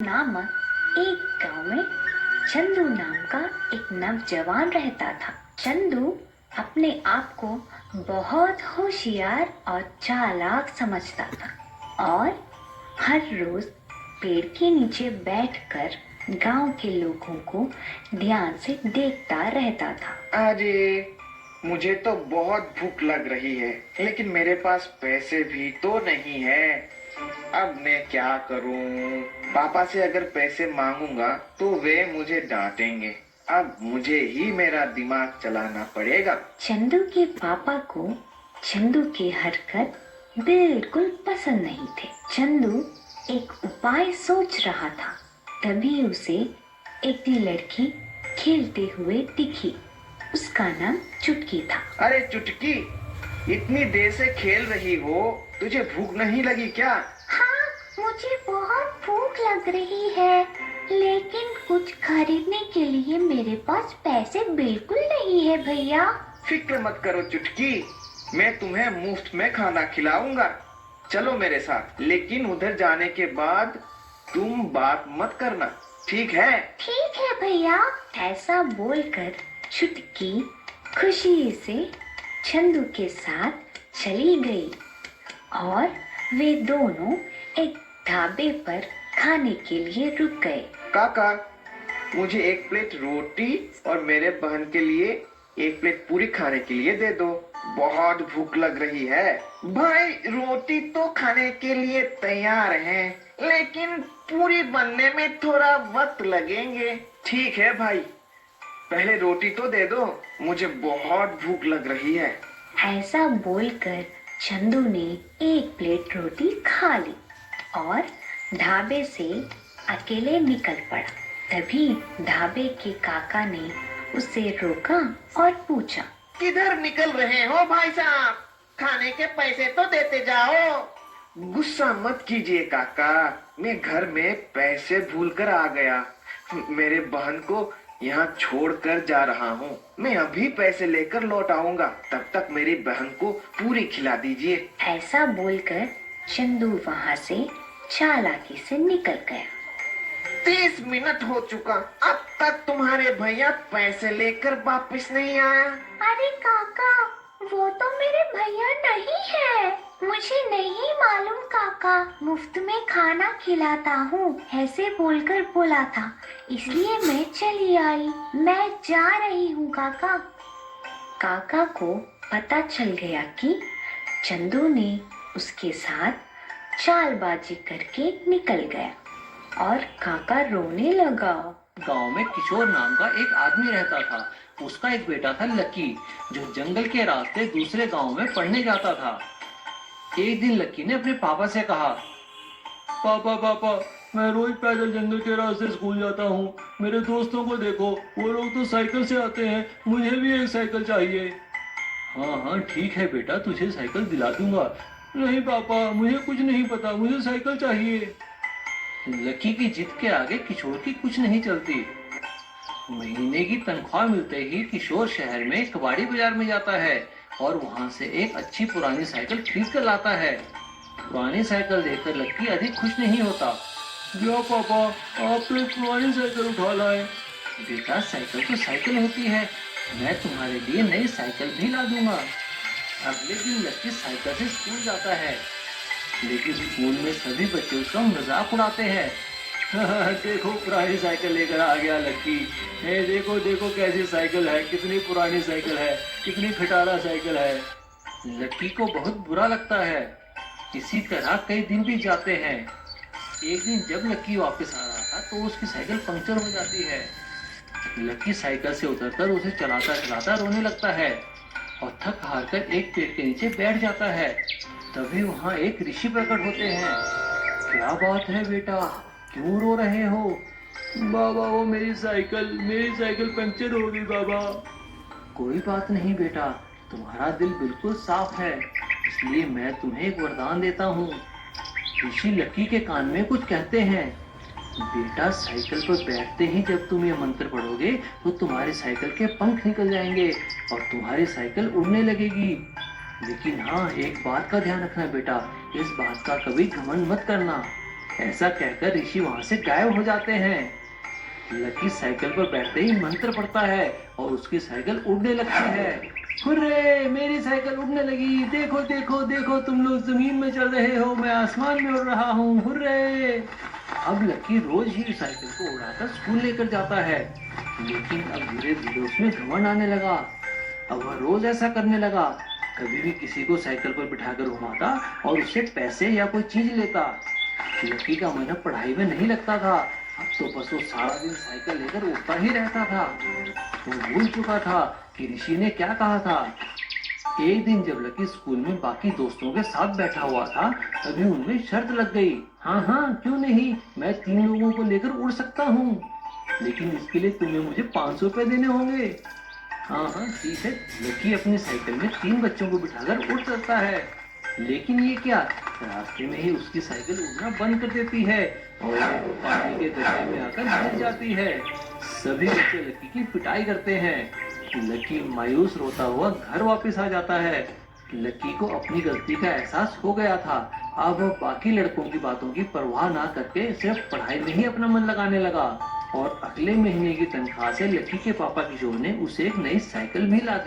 नामक एक गांव में चंदू नाम का एक नौजवान रहता था। चंदू अपने आप को बहुत होशियार और चालाक समझता था और हर रोज पेड़ के नीचे बैठकर गांव के लोगों को ध्यान से देखता रहता था। अरे मुझे तो बहुत भूख लग रही है, लेकिन मेरे पास पैसे भी तो नहीं है। अब मैं क्या करूं? पापा से अगर पैसे मांगूंगा तो वे मुझे डांटेंगे। अब मुझे ही मेरा दिमाग चलाना पड़ेगा। चंदू के पापा को चंदू की हरकत बिल्कुल पसंद नहीं थे। चंदू एक उपाय सोच रहा था, तभी उसे एक लड़की खेलते हुए दिखी। उसका नाम चुटकी था। अरे चुटकी, इतनी देर से खेल रही हो, तुझे भूख नहीं लगी क्या? हाँ, मुझे बहुत भूख लग रही है, लेकिन कुछ खरीदने के लिए मेरे पास पैसे बिल्कुल नहीं है भैया। फिक्र मत करो चुटकी, मैं तुम्हें मुफ्त में खाना खिलाऊंगा। चलो मेरे साथ, लेकिन उधर जाने के बाद तुम बात मत करना, ठीक है? ठीक है भैया। ऐसा बोलकर चुटकी खुशी से चंदू के साथ चली गई और वे दोनों एक ढाबे पर खाने के लिए रुक गए। काका, मुझे एक प्लेट रोटी और मेरे बहन के लिए एक प्लेट पूरी खाने के लिए दे दो। बहुत भूख लग रही है। भाई, रोटी तो खाने के लिए तैयार है, लेकिन पूरी बनने में थोड़ा वक्त लगेंगे। ठीक है भाई, पहले रोटी तो दे दो, मुझे बहुत भूख लग रही है। ऐसा बोलकर चंदू ने एक प्लेट रोटी खा ली और ढाबे से अकेले निकल पड़ा। तभी ढाबे के काका ने उसे रोका और पूछा, किधर निकल रहे हो भाई साहब? खाने के पैसे तो देते जाओ। गुस्सा मत कीजिए काका, मैं घर में पैसे भूलकर आ गया। मेरे बहन को यहाँ छोड़कर जा रहा हूँ। मैं अभी पैसे लेकर लौट आऊंगा, तब तक मेरी बहन को पूरी खिला दीजिए। ऐसा बोलकर चंदू वहाँ से चालाकी से निकल गया। 30 मिनट हो चुका, अब तक तुम्हारे भैया पैसे लेकर वापस नहीं आया। अरे काका, वो तो मेरे भैया नहीं है। मुझे नहीं मालूम काका, मुफ्त में खाना खिलाता हूँ ऐसे बोलकर बोला था, इसलिए मैं चली आई। मैं जा रही हूँ काका। काका को पता चल गया कि चंदू ने उसके साथ चालबाजी करके निकल गया और काका रोने लगा। गांव में किशोर नाम का एक आदमी रहता था। उसका एक बेटा था लकी, जो जंगल के रास्ते दूसरे गांव में पढ़ने जाता था। एक दिन लकी ने अपने पापा से कहा, पापा पापा, मैं रोज पैदल जंगल के रास्ते स्कूल जाता हूँ। मेरे दोस्तों को देखो, वो लोग तो साइकिल से आते हैं, मुझे भी एक साइकिल चाहिए। हाँ हाँ ठीक है बेटा, तुझे साइकिल दिला दूंगा। नहीं पापा, मुझे कुछ नहीं पता, मुझे साइकिल चाहिए। लकी की जिद के आगे किशोर की कुछ नहीं चलती। महीने की तनख्वाह मिलते ही किशोर शहर में कबाड़ी बाजार में जाता है और वहां से एक अच्छी पुरानी साइकिल खरीद कर लाता है। पुरानी साइकिल देखकर लकी अधिक खुश नहीं होता। क्या पापा, आप तो एक पुरानी साइकिल उठा लाए। बेटा, साइकिल तो साइकिल होती है, मैं तुम्हारे लिए नई साइकिल भी ला दूंगा। अगले दिन लकी साइकिल से स्कूल जाता है, लेकिन स्कूल में सभी बच्चे उसका मजाक उड़ाते हैं। देखो, पुरानी साइकिल लेकर आ गया लकी। देखो देखो कैसी साइकिल है, कितनी पुरानी साइकिल है, कितनी खटारा साइकिल है। लकी को बहुत बुरा लगता है। इसी तरह कई दिन भी जाते हैं। एक दिन जब लकी वापस आ रहा था तो उसकी साइकिल पंक्चर हो जाती है। लकी साइकिल से उतरकर उसे चलाता चलाता रोने लगता है और थक हार कर एक पेड़ के नीचे बैठ जाता है। तभी वहाँ एक ऋषि प्रकट होते हैं। क्या बात है बेटा, क्यों रो रहे हो? बाबा, वो मेरी साइकिल पंक्चर हो गई बाबा। कोई बात नहीं बेटा, तुम्हारा दिल बिल्कुल साफ है, इसलिए मैं तुम्हें एक वरदान देता हूँ। ऋषि लकी के कान में कुछ कहते हैं। बेटा, साइकिल पर बैठते ही जब तुम ये मंत्र पढ़ोगे तो तुम्हारी साइकिल के पंख निकल जाएंगे और तुम्हारी साइकिल उड़ने लगेगी। लेकिन हाँ, एक बात का ध्यान रखना बेटा, इस बात का कभी घमंड मत करना। ऐसा कहकर ऋषि वहां से गायब हो जाते हैं। लकी साइकिल पर बैठते ही मंत्र पड़ता है और उसकी साइकिल उड़ने लगती है। हुर्रे, मेरी साइकिल उड़ने लगी, देखो देखो देखो, तुम लोग जमीन में चल रहे हो, मैं आसमान में उड़ रहा हूँ, हुर्रे। अब लकी रोज ही साइकिल को उड़ाकर स्कूल लेकर जाता है, लेकिन अब धीरे धीरे उसमें घमंड आने लगा। अब वह रोज ऐसा करने लगा, कभी भी किसी को साइकिल पर बिठाकर घुमाता और उससे पैसे या कोई चीज लेता। लकी का मन अब पढ़ाई में नहीं लगता था, अब तो बस वो सारा दिन साइकिल लेकर उड़ता ही रहता था। वो भूल चुका था कि ऋषि ने क्या कहा था। एक दिन जब लकी स्कूल में बाकी दोस्तों के साथ बैठा हुआ था, तभी उनमें शर्त लग गई। हाँ हाँ, क्यों नहीं, मैं 3 लोगों को लेकर उड़ सकता हूँ, लेकिन इसके लिए तुम्हें मुझे 500 रुपए देने होंगे। हाँ हाँ ठीक है। लकी अपनी साइकिल में 3 बच्चों को बिठाकर उड़ सकता है, लेकिन ये क्या, रास्ते में ही उसकी साइकिल उड़ना बंद कर देती है और पानी के गड्ढे में आकर गिर जाती है। सभी बच्चे लकी की पिटाई करते हैं। लकी मायूस रोता हुआ घर वापस आ जाता है। लकी को अपनी गलती का एहसास हो गया था। अब वह बाकी लड़कों की बातों की परवाह ना करके सिर्फ पढ़ाई में ही अपना मन लगाने लगा और अगले महीने की तनख्वाह से लकी के पापा किशोर ने उसे एक नई साइकिल भी ला दी।